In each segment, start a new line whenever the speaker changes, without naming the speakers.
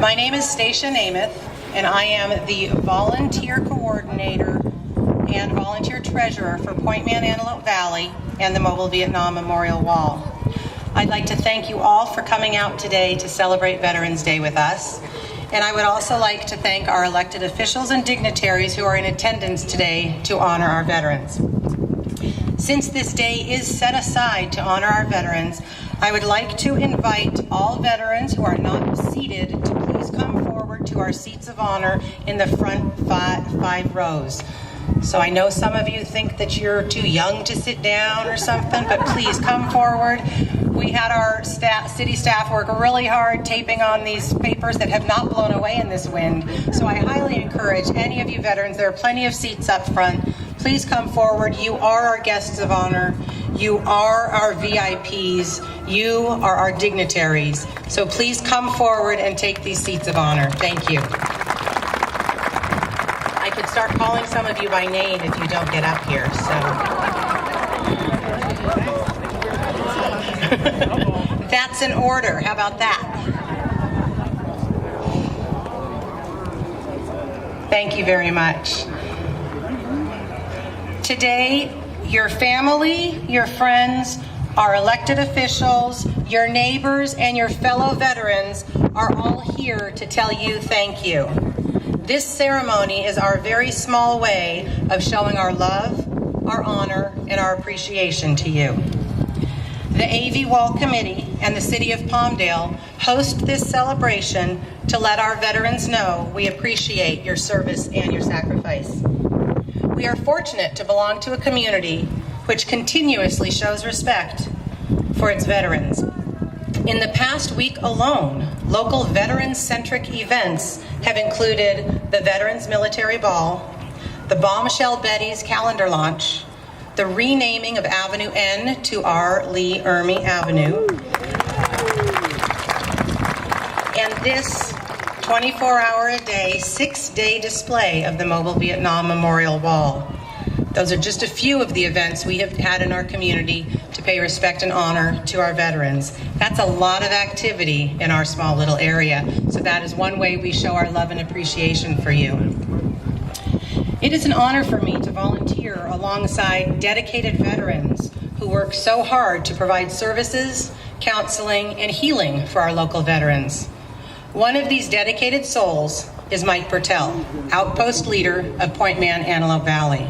My name is STACIA NEMETH, and I am the volunteer coordinator and volunteer treasurer for Point Man Antelope Valley and the Mobile Vietnam Memorial Wall. I'd like to thank you all for coming out today to celebrate Veterans Day with us. And I would also like to thank our elected officials and dignitaries who are in attendance today to honor our veterans. Since this day is set aside to honor our veterans, I would like to invite all veterans who are not seated to please come forward to our seats of honor in the front five rows. So I know some of you think that you're too young to sit down or something, but please come forward. We had our city staff work really hard taping on these papers that have not blown away in this wind. So I highly encourage any of you veterans, there are plenty of seats up front. Please come forward. You are our guests of honor. You are our VIPs. You are our dignitaries. So please come forward and take these seats of honor. Thank you. I could start calling some of you by name if you don't get up here. So that's an order. How about that? Thank you very much. Today, your family, your friends, our elected officials, your neighbors, and your fellow veterans are all here to tell you thank you. This ceremony is our very small way of showing our love, our honor, and our appreciation to you. The AV Wall Committee and the City of Palmdale host this celebration to let our veterans know we appreciate your service and your sacrifice. We are fortunate to belong to a community which continuously shows respect for its veterans. In the past week alone, local veteran-centric events have included the Veterans Military Ball, the Bombshell Betty's calendar launch, the renaming of Avenue N to R. Lee Ermey Avenue, and this 24-hour-a-day, 6-day display of the Mobile Vietnam Memorial Wall. Those are just a few of the events we have had in our community to pay respect and honor to our veterans. That's a lot of activity in our small little area, so that is one way we show our love and appreciation for you. It is an honor for me to volunteer alongside dedicated veterans who work so hard to provide services, counseling, and healing for our local veterans. One of these dedicated souls is Mike BERTELL, outpost leader of Point Man Antelope Valley.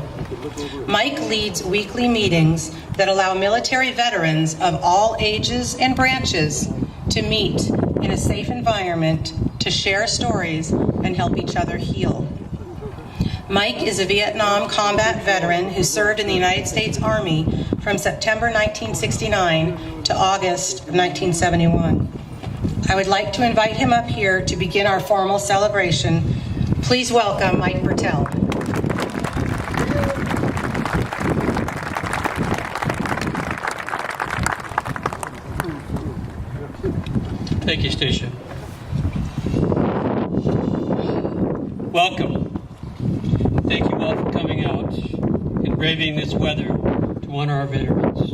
Mike leads weekly meetings that allow military veterans of all ages and branches to meet in a safe environment to share stories and help each other heal. Mike is a Vietnam combat veteran who served in the United States Army from September 1969 to August of 1971. I would like to invite him up here to begin our formal celebration. Please welcome Mike BERTELL.
Thank you, Stacia. Welcome. Thank you all for coming out and braving this weather to honor our veterans.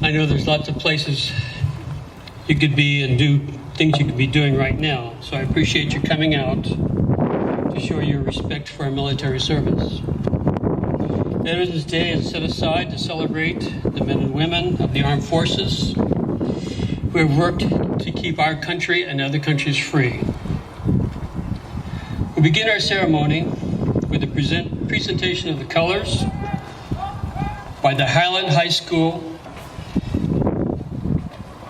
I know there's lots of places you could be and do things you could be doing right now, so I appreciate you coming out to show your respect for our military service. Veterans Day is set aside to celebrate the men and women of the armed forces who have worked to keep our country and other countries free. We begin our ceremony with a presentation of the colors by the Highland High School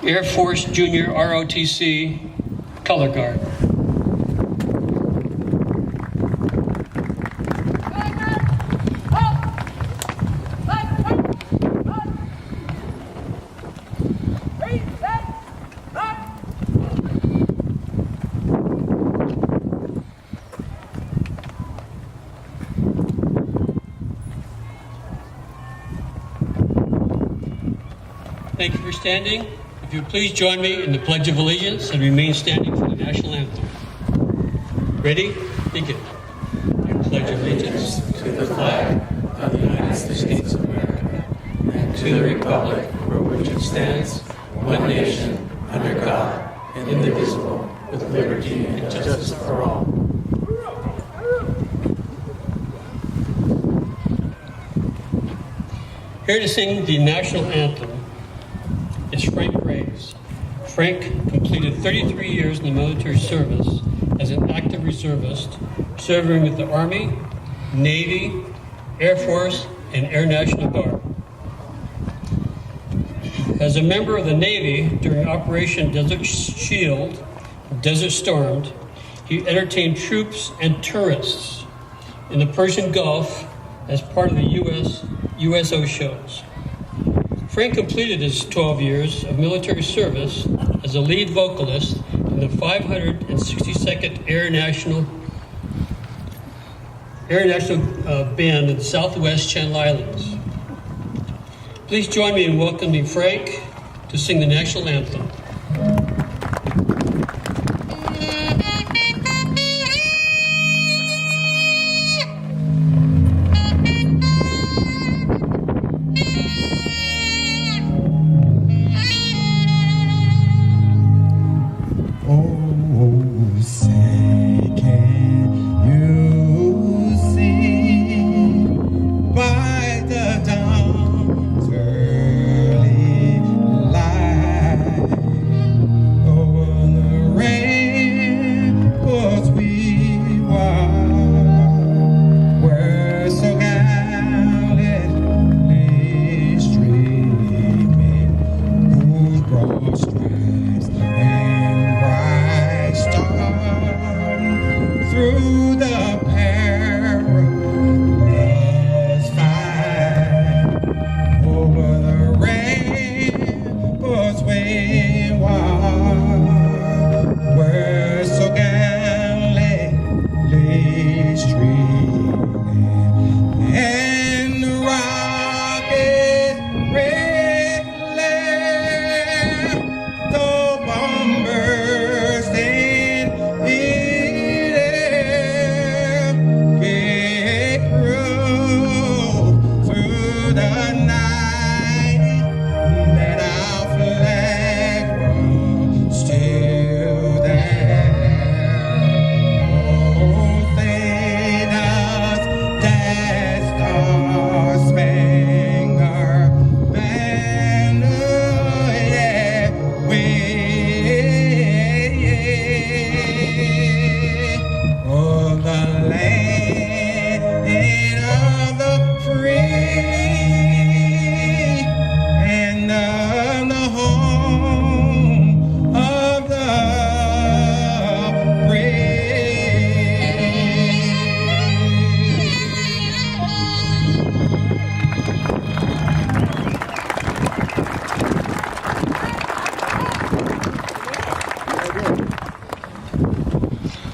Air Force Junior ROTC Color Guard. Thank you for standing. If you please join me in the Pledge of Allegiance and remain standing for the National Anthem. Ready? Begin. I pledge allegiance to the flag of the United States of America and to the republic for which it stands, one nation, under God, indivisible, with liberty and justice for all. Here to sing the national anthem is Frank Graves. Frank completed 33 years in the military service as an active reservist, serving with the Army, Navy, Air Force, and Air National Guard. As a member of the Navy during Operation Desert Shield, Desert Storm, he entertained troops and tourists in the Persian Gulf as part of the USO shows. Frank completed his 12 years of military service as a lead vocalist in the 562nd Air National Band in the Southwest Channel Islands. Please join me in welcoming Frank to sing the national anthem.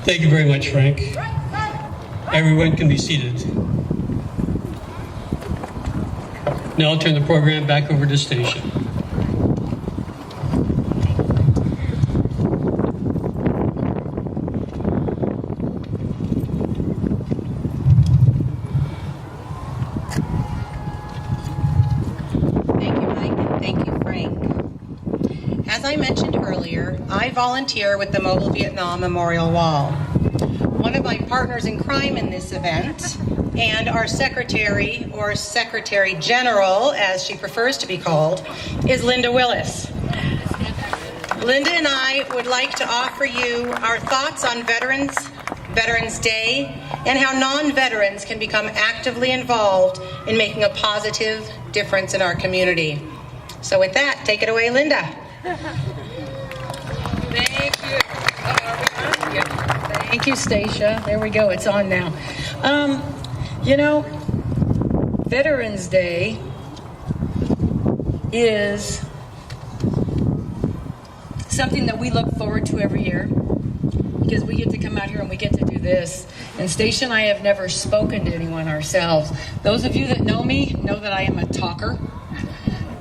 Thank you very much, Frank. Everyone can be seated. Now I'll turn the program back over to Stacia.
Thank you, Mike, and thank you, Frank. As I mentioned earlier, I volunteer with the Mobile Vietnam Memorial Wall. One of my partners in crime in this event, and our secretary, or Secretary General, as she prefers to be called, is Linda Willis. Linda and I would like to offer you our thoughts on Veterans Day, and how non-veterans can become actively involved in making a positive difference in our community. So with that, take it away, Linda.
Thank you. Thank you, Stacia. There we go. It's on now. You know, Veterans Day is something that we look forward to every year, because we get to come out here and we get to do this. And Stacia and I have never spoken to anyone ourselves. Those of you that know me know that I am a talker.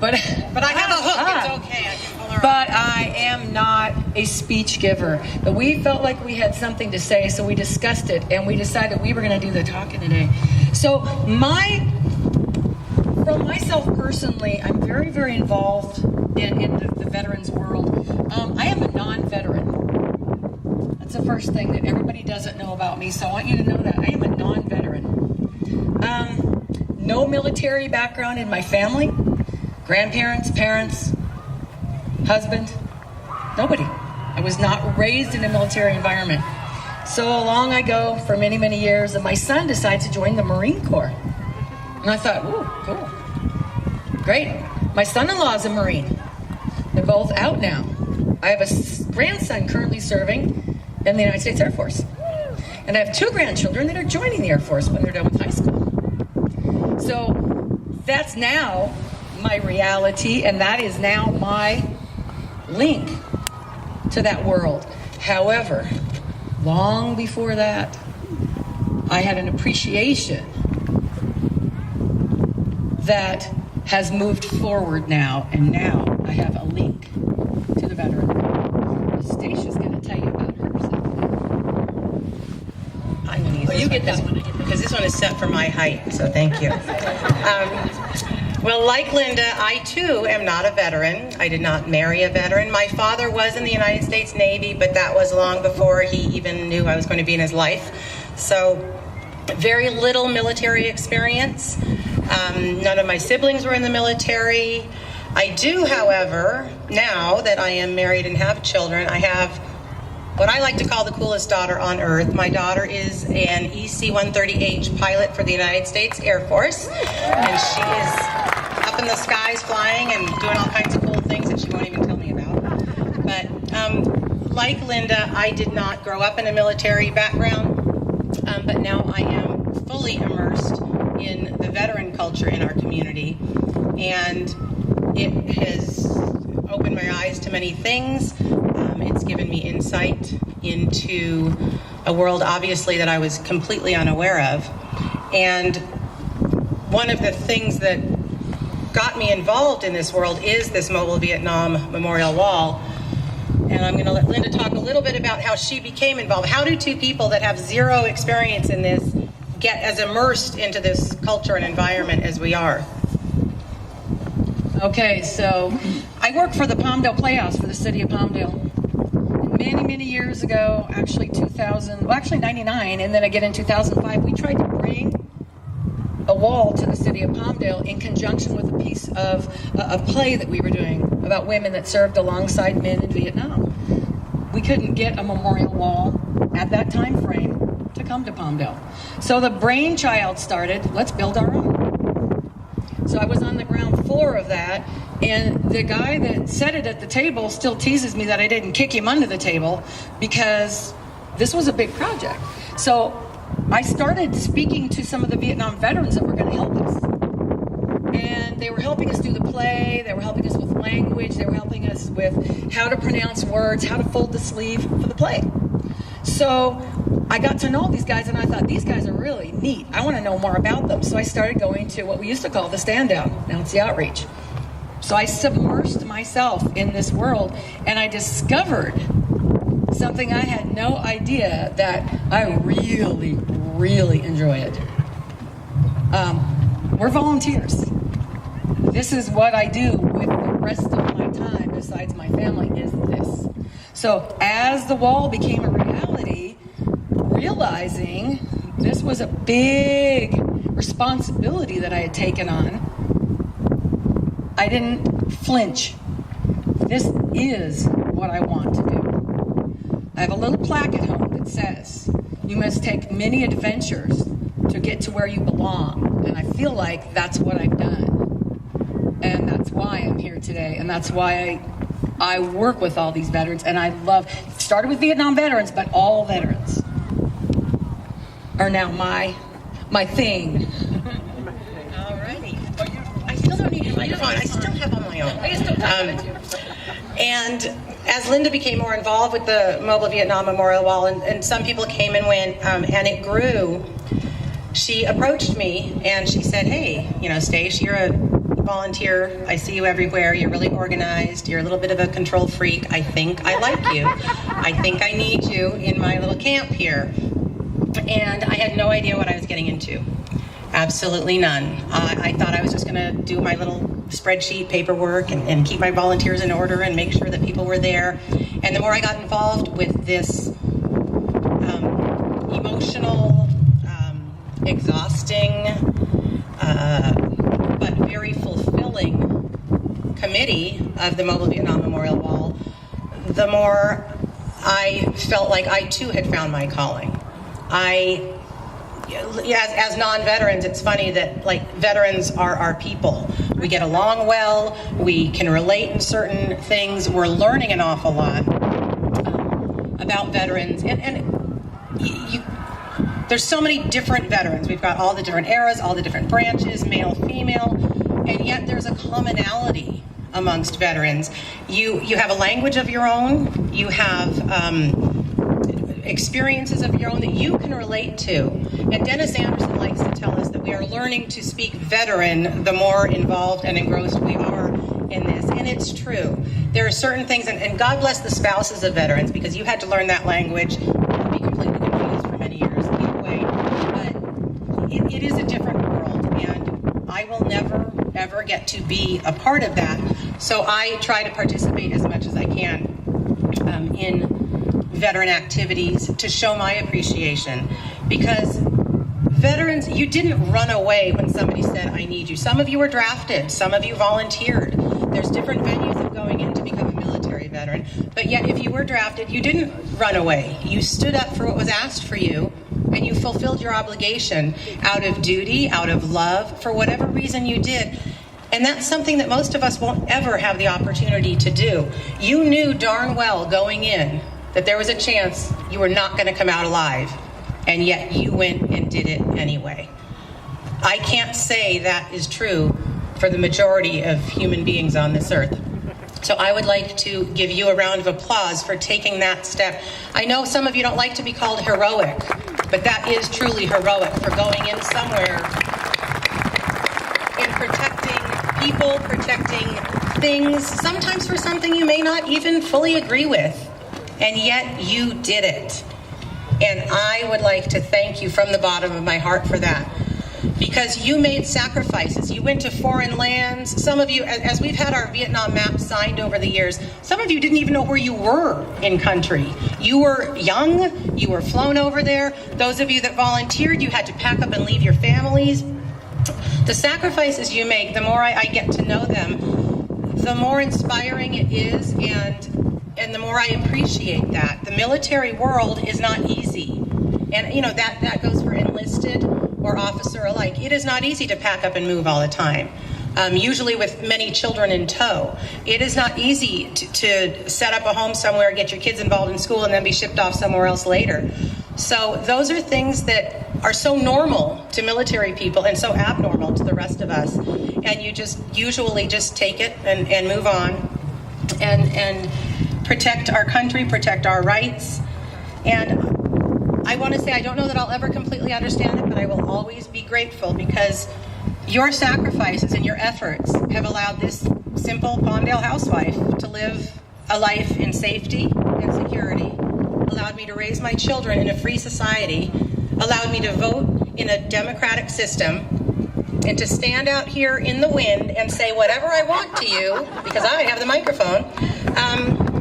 But I have a hook. It's okay. I can pull her but I am not a speech giver. But we felt like we had something to say, so we discussed it, and we decided we were going to do the talking today. So from myself personally, I'm very, very involved in the veterans world. I am a non-veteran. first thing that everybody doesn't know about me, so I want you to know that I am a non-veteran. No military background in my family, grandparents, parents, husband, nobody. I was not raised in a military environment. So along I go for many, many years, and my son decides to join the Marine Corps. And I thought, ooh, cool. Great. My son-in-law is a Marine. They're both out now. I have a grandson currently serving in the United States Air Force. And I have 2 grandchildren that are joining the Air Force when they're done with high school. So that's now my reality, and that is now my link to that world. However, long before that, I had an appreciation that has moved forward now, and now I have a link to the veteran. Stacey's going to tell you about herself.
I'm going to use
you get that one.
because this one is set for my height, so thank you. Well, like Linda, I too am not a veteran. I did not marry a veteran. My father was in the United States Navy, but that was long before he even knew I was going to be in his life. So very little military experience. None of my siblings were in the military. I do, however, now that I am married and have children, I have what I like to call the coolest daughter on earth. My daughter is an EC-130H pilot for the United States Air Force, and she is up in the skies flying and doing all kinds of cool things that she won't even tell me about. But like Linda, I did not grow up in a military background, but now I am fully immersed in the veteran culture in our community, and it has opened my eyes to many things. It's given me insight into a world, obviously, that I was completely unaware of. And one of the things that got me involved in this world is this Mobile Vietnam Memorial Wall. And I'm going to let Linda talk a little bit about how she became involved. How do 2 people that have 0 experience in this get as immersed into this culture and environment as we are?
Okay, so I work for the Palmdale Playhouse for the City of Palmdale. Many, many years ago, actually 99, and then again in 2005, we tried to bring a wall to the City of Palmdale in conjunction with a piece of a play that we were doing about women that served alongside men in Vietnam. We couldn't get a memorial wall at that time frame to come to Palmdale. So the brainchild started, let's build our own. So I was on the ground floor of that, and the guy that said it at the table still teases me that I didn't kick him under the table because this was a big project. So I started speaking to some of the Vietnam veterans that were going to help us. And they were helping us do the play, they were helping us with language, they were helping us with how to pronounce words, how to fold the sleeve for the play. So I got to know these guys, and I thought, these guys are really neat. I want to know more about them. So I started going to what we used to call the stand down. Now it's the outreach. So I submersed myself in this world, and I discovered something I had no idea that I really, really enjoyed. We're volunteers. This is what I do with the rest of my time besides my family is this. So as the wall became a reality, realizing this was a big responsibility that I had taken on, I didn't flinch. This is what I want to do. I have a little plaque at home that says, you must take many adventures to get to where you belong. And I feel like that's what I've done. And that's why I'm here today. And that's why I work with all these veterans. And I love, it started with Vietnam veterans, but all veterans are now my thing.
Alrighty. I still don't need your microphone. I still have on my own.
I can still talk to you.
And as Linda became more involved with the Mobile Vietnam Memorial Wall, and some people came and went, and it grew, she approached me and she said, hey, Stace, you're a volunteer. I see you everywhere. You're really organized. You're a little bit of a control freak. I think I like you. I think I need you in my little camp here. And I had no idea what I was getting into. Absolutely none. I thought I was just going to do my little spreadsheet paperwork and keep my volunteers in order and make sure that people were there. And the more I got involved with this emotional, exhausting, but very fulfilling committee of the Mobile Vietnam Memorial Wall, the more I felt like I too had found my calling. As non-veterans, it's funny that like veterans are our people. We get along well, we can relate in certain things, we're learning an awful lot about veterans, there's so many different veterans. We've got all the different eras, all the different branches, male, female, and yet there's a commonality amongst veterans. You have a language of your own, you have experiences of your own that you can relate to. And Dennis Anderson likes to tell us that we are learning to speak veteran the more involved and engrossed we are in this. And it's true. There are certain things, and God bless the spouses of veterans, because you had to learn that language. I'll be completely confused for many years either way. But it is a different world, and I will never, ever get to be a part of that. So I try to participate as much as I can in veteran activities to show my appreciation, because veterans, you didn't run away when somebody said, I need you. Some of you were drafted, some of you volunteered. There's different venues of going in to become a military veteran, but yet if you were drafted, you didn't run away. You stood up for what was asked for you, and you fulfilled your obligation out of duty, out of love, for whatever reason you did. And that's something that most of us won't ever have the opportunity to do. You knew darn well going in that there was a chance you were not going to come out alive, and yet you went and did it anyway. I can't say that is true for the majority of human beings on this earth. So I would like to give you a round of applause for taking that step. I know some of you don't like to be called heroic, but that is truly heroic, for going in somewhere and protecting people, protecting things, sometimes for something you may not even fully agree with. And yet you did it. And I would like to thank you from the bottom of my heart for that. Because you made sacrifices. You went to foreign lands. Some of you, as we've had our Vietnam map signed over the years, some of you didn't even know where you were in country. You were young, you were flown over there. Those of you that volunteered, you had to pack up and leave your families. The sacrifices you make, the more I get to know them, the more inspiring it is, and the more I appreciate that. The military world is not easy. And you know, that goes for enlisted or officer alike. It is not easy to pack up and move all the time, usually with many children in tow. It is not easy to set up a home somewhere, get your kids involved in school, and then be shipped off somewhere else later. So those are things that are so normal to military people and so abnormal to the rest of us. And you just usually just take it and move on and protect our country, protect our rights. And I want to say, I don't know that I'll ever completely understand it, but I will always be grateful, because your sacrifices and your efforts have allowed this simple Palmdale housewife to live a life in safety and security, allowed me to raise my children in a free society, allowed me to vote in a democratic system, and to stand out here in the wind and say whatever I want to you, because I have the microphone.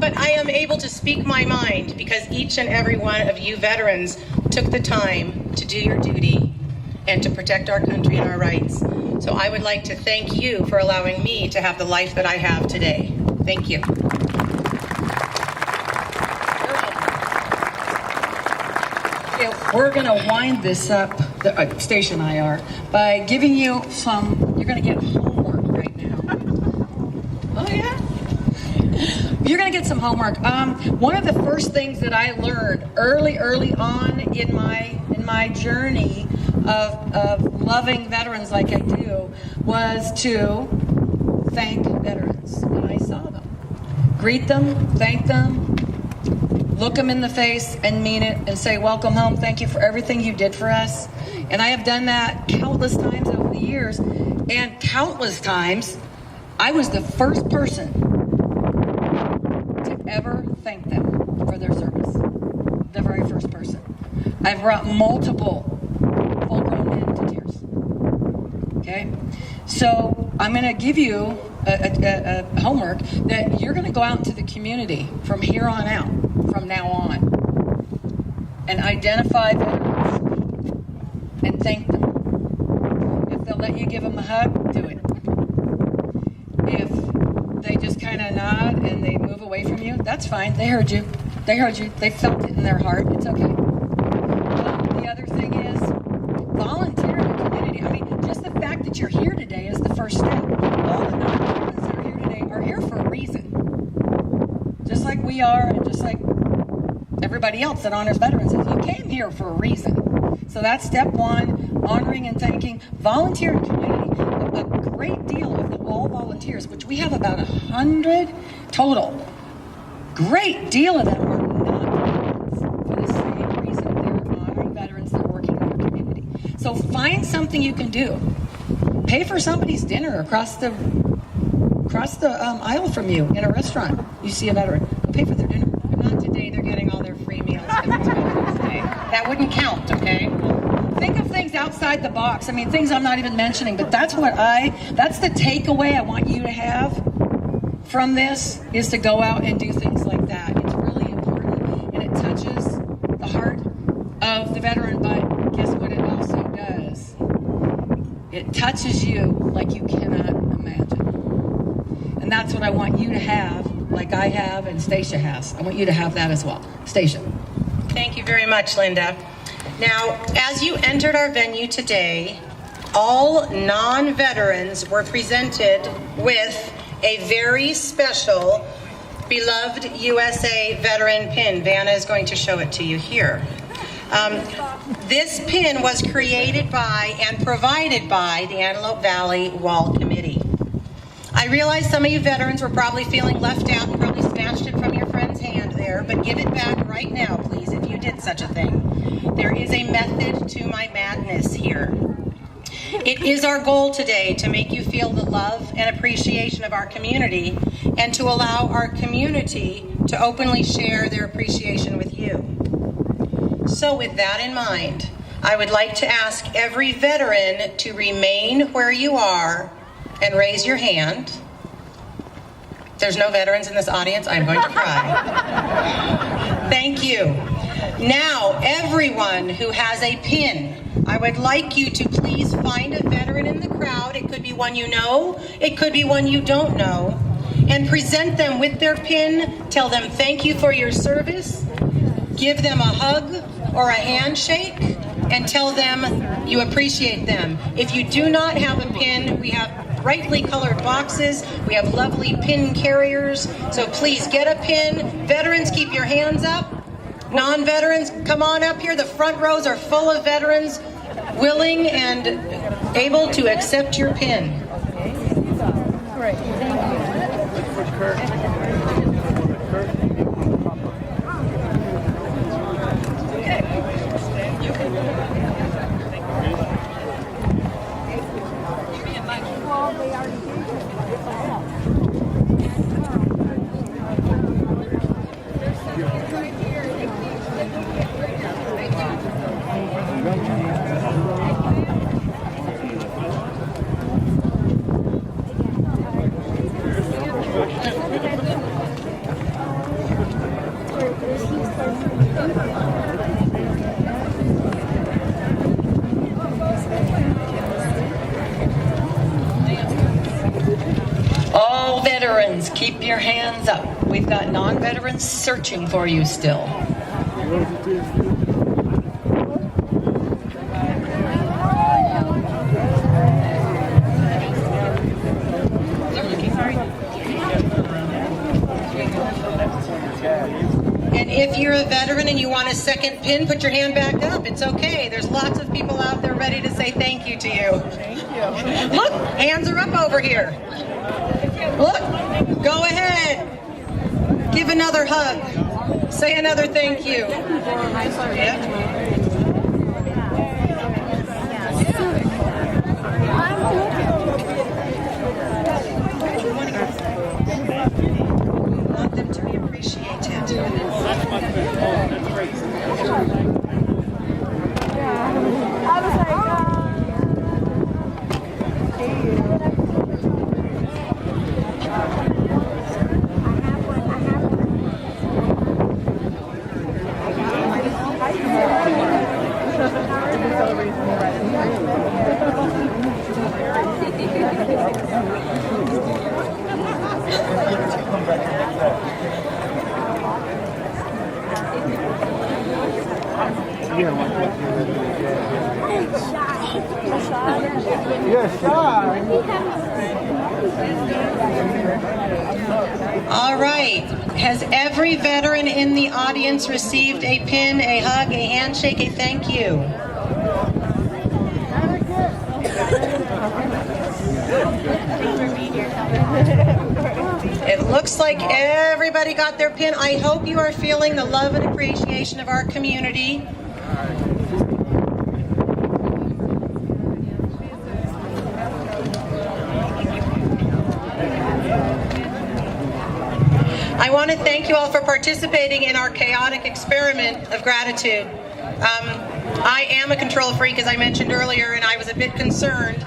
But I am able to speak my mind because each and every one of you veterans took the time to do your duty and to protect our country and our rights. So I would like to thank you for allowing me to have the life that I have today. Thank you.
We're going to wind this up, Station IR, by giving you some, you're going to get homework right now. Oh, yeah? You're going to get some homework. One of the first things that I learned early on in my journey of loving veterans like I do was to thank veterans when I saw them. Greet them, thank them, look them in the face and mean it, and say, welcome home, thank you for everything you did for us. And I have done that countless times over the years, and countless times I was the first person to ever thank them for their service. The very first person. I've brought multiple full-grown men to tears. Okay? So I'm going to give you a homework that you're going to go out into the community from here on out, from now on, and identify veterans and thank them. If they'll let you give them a hug, do it. If they just kind of nod and they move away from you, that's fine. They heard you. They heard you. They felt it in their heart. It's okay. The other thing is volunteer in the community. I mean, just the fact that you're here today is the first step. All the non-veterans that are here today are here for a reason. Just like we are, and just like everybody else that honors veterans is, you came here for a reason. So that's step one, honoring and thanking. Volunteer in community. A great deal of the all volunteers, which we have about 100 total, great deal of them are not veterans for the same reason. They're honoring veterans, they're working in their community. So find something you can do. Pay for somebody's dinner across the aisle from you in a restaurant. You see a veteran, pay for their dinner.
Not today, they're getting all their free meals. That wouldn't count, okay?
Think of things outside the box. I mean, things I'm not even mentioning, but that's the takeaway I want you to have from this, is to go out and do things like that. It's really important, and it touches the heart of the veteran, but guess what it also does? It touches you like you cannot imagine. And that's what I want you to have, like I have and STACIA has. I want you to have that as well. STACIA.
Thank you very much, Linda. Now, as you entered our venue today, all non-veterans were presented with a very special Beloved USA veteran pin. Vanna is going to show it to you here. This pin was created by and provided by the Antelope Valley Wall Committee. I realize some of you veterans were probably feeling left out and probably snatched it from your friend's hand there, but give it back right now, please, if you did such a thing. There is a method to my madness here. It is our goal today to make you feel the love and appreciation of our community, and to allow our community to openly share their appreciation with you. So with that in mind, I would like to ask every veteran to remain where you are and raise your hand. There's no veterans in this audience. I'm going to cry. Thank you. Now, everyone who has a pin, I would like you to please find a veteran in the crowd. It could be one you know, it could be one you don't know, and present them with their pin. Tell them thank you for your service. Give them a hug or a handshake, and tell them you appreciate them. If you do not have a pin, we have brightly colored boxes. We have lovely pin carriers. So please get a pin. Veterans, keep your hands up. Non-veterans, come on up here. The front rows are full of veterans willing and able to accept your pin.
Great.
All veterans, keep your hands up. We've got non-veterans searching for you still.
And if you're a veteran and you want a second pin, put your hand back up. It's okay. There's lots of people out there ready to say thank you to you.
Thank you.
Look, hands are up over here. Look, go ahead. Give another hug. Say another thank you. Yep. Want them to be appreciated.
I was like,
All right. Has every veteran in the audience received a pin, a hug, a handshake, a thank you? It looks like everybody got their pin. I hope you are feeling the love and appreciation of our community. I want to thank you all for participating in our chaotic experiment of gratitude. I am a control freak, as I mentioned earlier, and I was a bit concerned,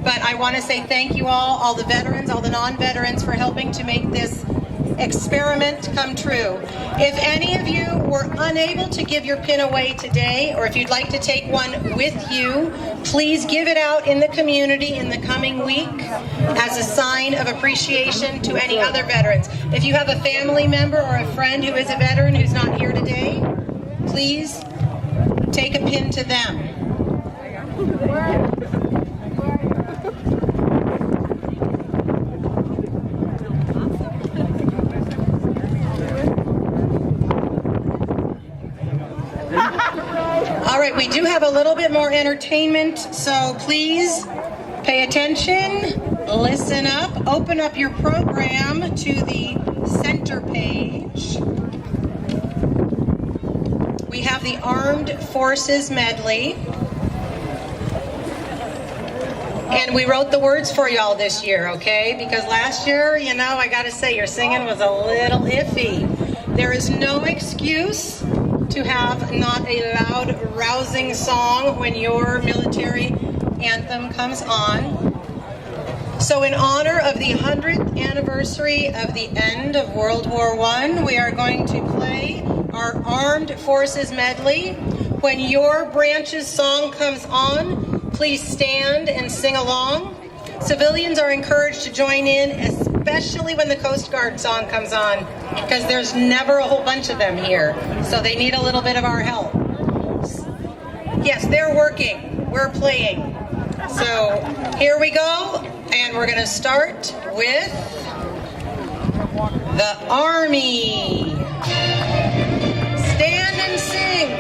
but I want to say thank you all the veterans, all the non-veterans, for helping to make this experiment come true. If any of you were unable to give your pin away today, or if you'd like to take one with you, please give it out in the community in the coming week as a sign of appreciation to any other veterans. If you have a family member or a friend who is a veteran who's not here today, please take a pin to them. All right, we do have a little bit more entertainment, so please pay attention, listen up, open up your program to the center page. We have the Armed Forces Medley. And we wrote the words for y'all this year, okay? Because last year, you know, I gotta say, your singing was a little iffy. There is no excuse to have not a loud, rousing song when your military anthem comes on. So in honor of the 100th anniversary of the end of World War I, we are going to play our Armed Forces Medley. When your branch's song comes on, please stand and sing along. Civilians are encouraged to join in, especially when the Coast Guard song comes on, because there's never a whole bunch of them here, so they need a little bit of our help. Yes, they're working, we're playing. So here we go, and we're gonna start with the Army. Stand and sing.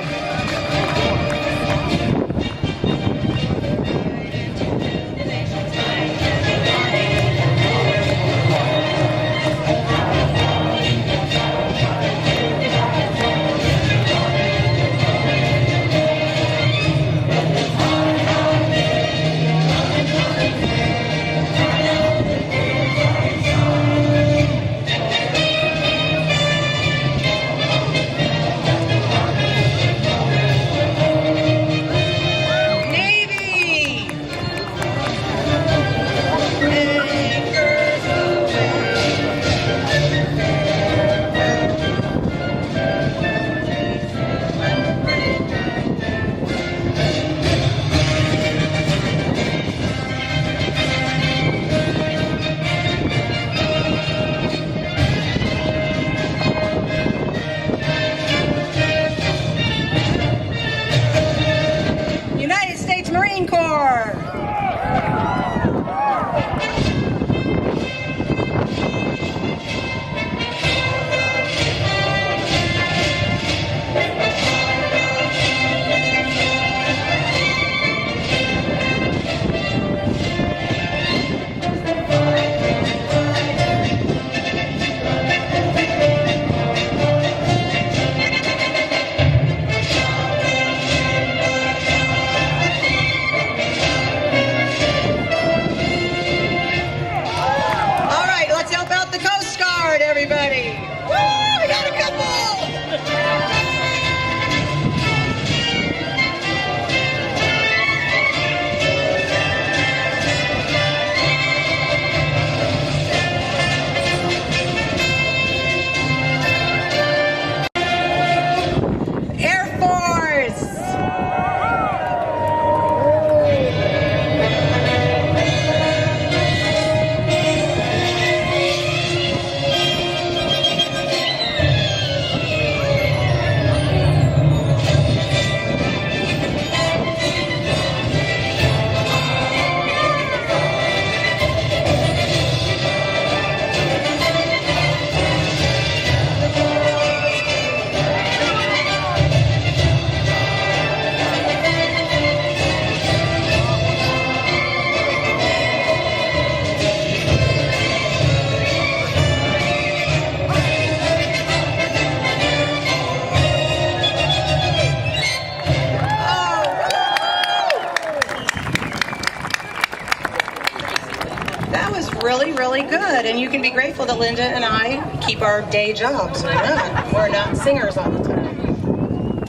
can be grateful that Linda and I keep our day jobs. We're not singers all the time.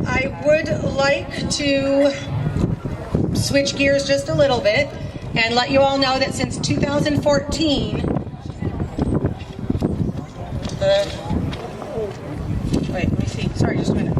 I would like to switch gears just a little bit and let you all know that since 2014, wait, let me see. Sorry, just a minute.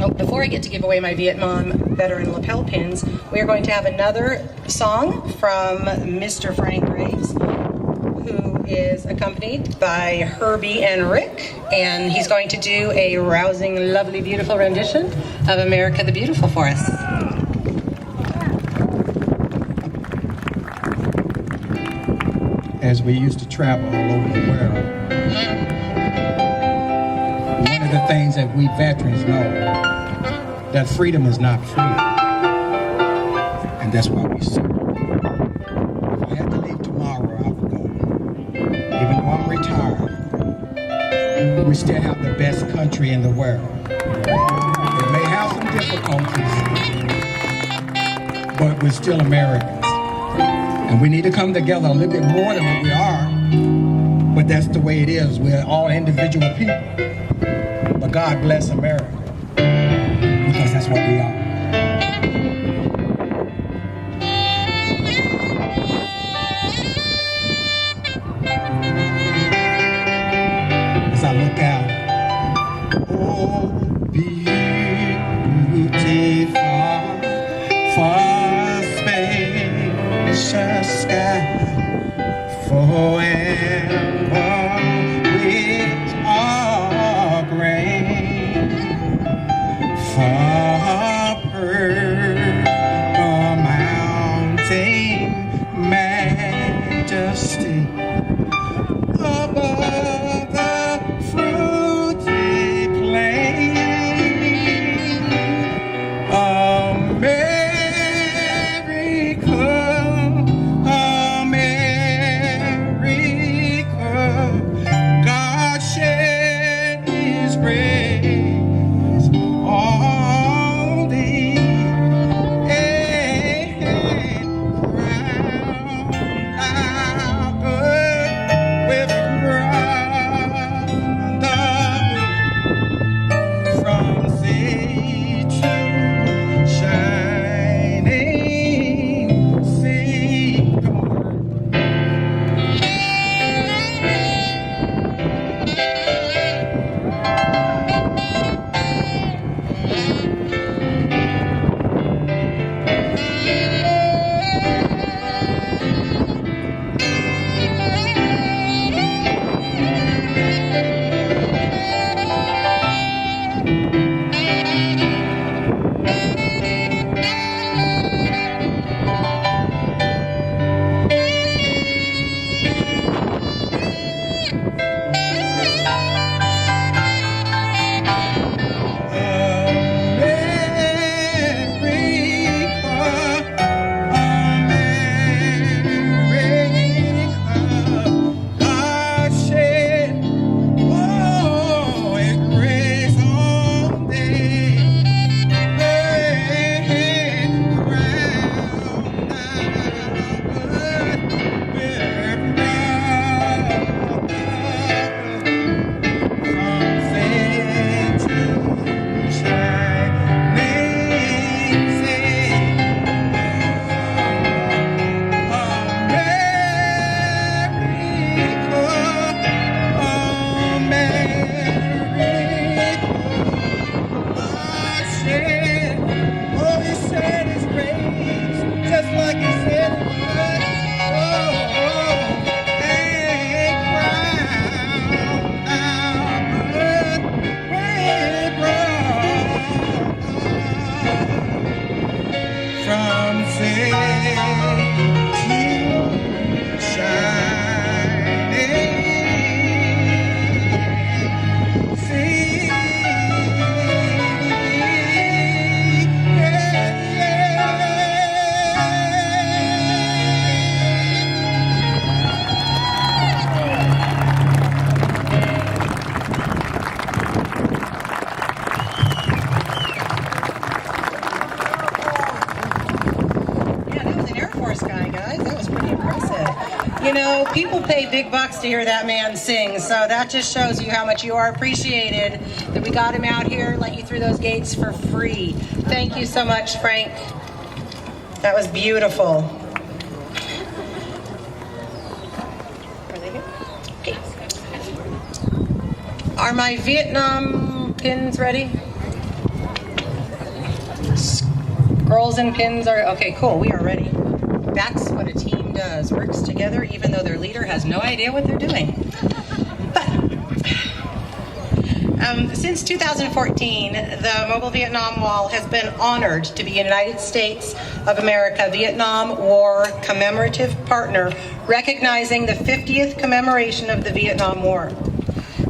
Oh, before I get to give away my Vietnam veteran lapel pins, we are going to have another song from Mr. Frank Graves, who is accompanied by Herbie and Rick, and he's going to do a rousing, lovely, beautiful rendition of America the Beautiful for us.
As we used to travel all over the world, one of the things that we veterans know, that freedom is not free, and that's why we serve. If I had to leave tomorrow, I would go. Even though I'm retired, we still have the best country in the world. It may have some difficulties, but we're still Americans. And we need to come together a little bit more than what we are, but that's the way it is. We're all individual people. But God bless America, because that's what we are. As I look out, oh, beautiful, far spacious sky, forever with all grain, far purple mountain majesty, above the fruity plain, God shed His grace on thee, and crowned our good with a crown.
guys. That was pretty impressive. You know, people pay big bucks to hear that man sing, so that just shows you how much you are appreciated, that we got him out here, let you through those gates for free. Thank you so much, Frank. That was beautiful. Are they here? Okay. Are my Vietnam pins ready? Scrolls and pins are, okay, cool, we are ready. That's what a team does, works together even though their leader has no idea what they're doing. But since 2014, the Mobile Vietnam Wall has been honored to be United States of America Vietnam War Commemorative Partner, recognizing the 50th commemoration of the Vietnam War.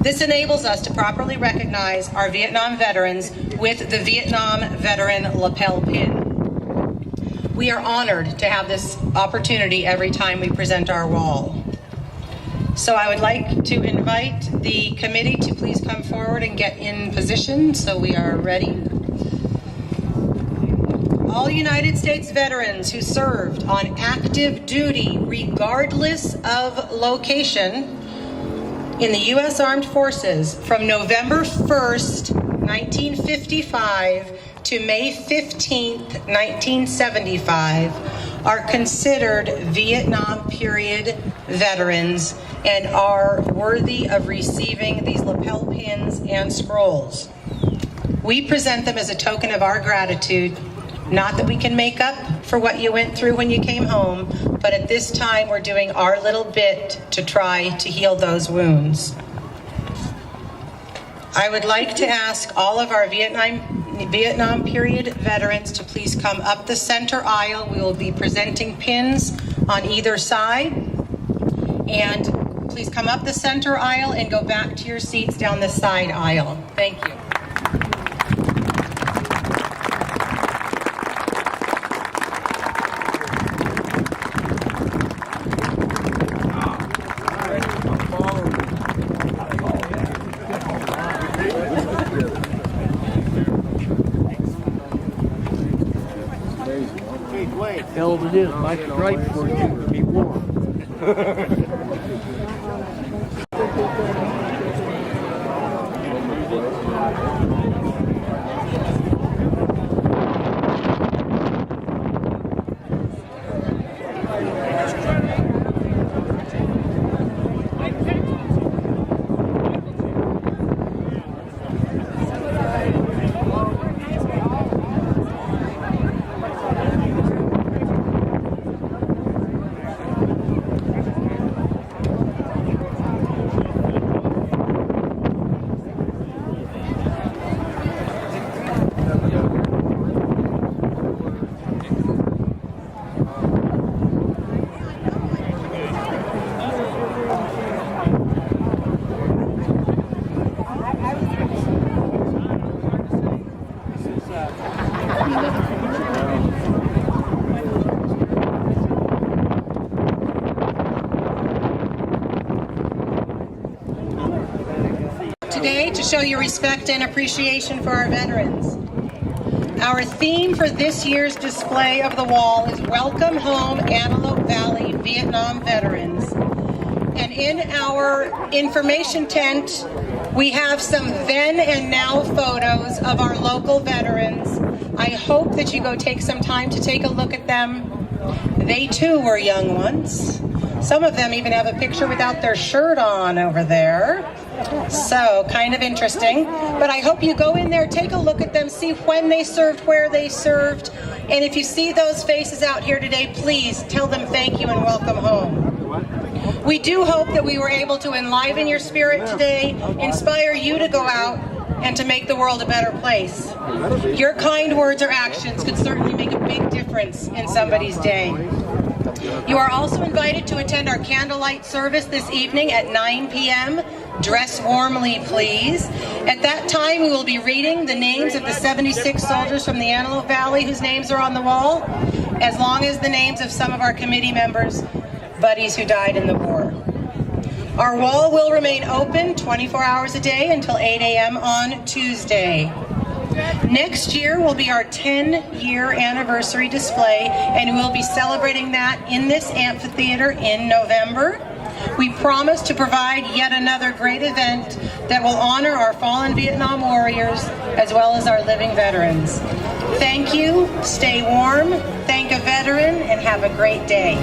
This enables us to properly recognize our Vietnam veterans with the Vietnam Veteran Lapel Pin. We are honored to have this opportunity every time we present our wall. So I would like to invite the committee to please come forward and get in position so we are ready. All United States veterans who served on active duty, regardless of location, in the U.S. Armed Forces from November 1st, 1955 to May 15th, 1975 are considered Vietnam period veterans and are worthy of receiving these lapel pins and scrolls. We present them as a token of our gratitude, not that we can make up for what you went through when you came home, but at this time we're doing our little bit to try to heal those wounds. I would like to ask all of our Vietnam period veterans to please come up the center aisle. We will be presenting pins on either side. And please come up the center aisle and go back to your seats down the side aisle. Thank you.
Hell it is, my stripe for you to be warm.
Today to show your respect and appreciation for our veterans. Our theme for this year's display of the wall is Welcome Home Antelope Valley Vietnam Veterans. And in our information tent, we have some then and now photos of our local veterans. I hope that you go take some time to take a look at them. They too were young once. Some of them even have a picture without their shirt on over there. So, kind of interesting. But I hope you go in there, take a look at them, see when they served, where they served. And if you see those faces out here today, please tell them thank you and welcome home. We do hope that we were able to enliven your spirit today, inspire you to go out and to make the world a better place. Your kind words or actions could certainly make a big difference in somebody's day. You are also invited to attend our candlelight service this evening at 9 p.m. Dress warmly, please. At that time, we will be reading the names of the 76 soldiers from the Antelope Valley whose names are on the wall, as long as the names of some of our committee members, buddies who died in the war. Our wall will remain open 24 hours a day until 8 a.m. on Tuesday. Next year will be our 10-year anniversary display, and we'll be celebrating that in this amphitheater in November. We promise to provide yet another great event that will honor our fallen Vietnam warriors as well as our living veterans. Thank you, stay warm, thank a veteran, and have a great day.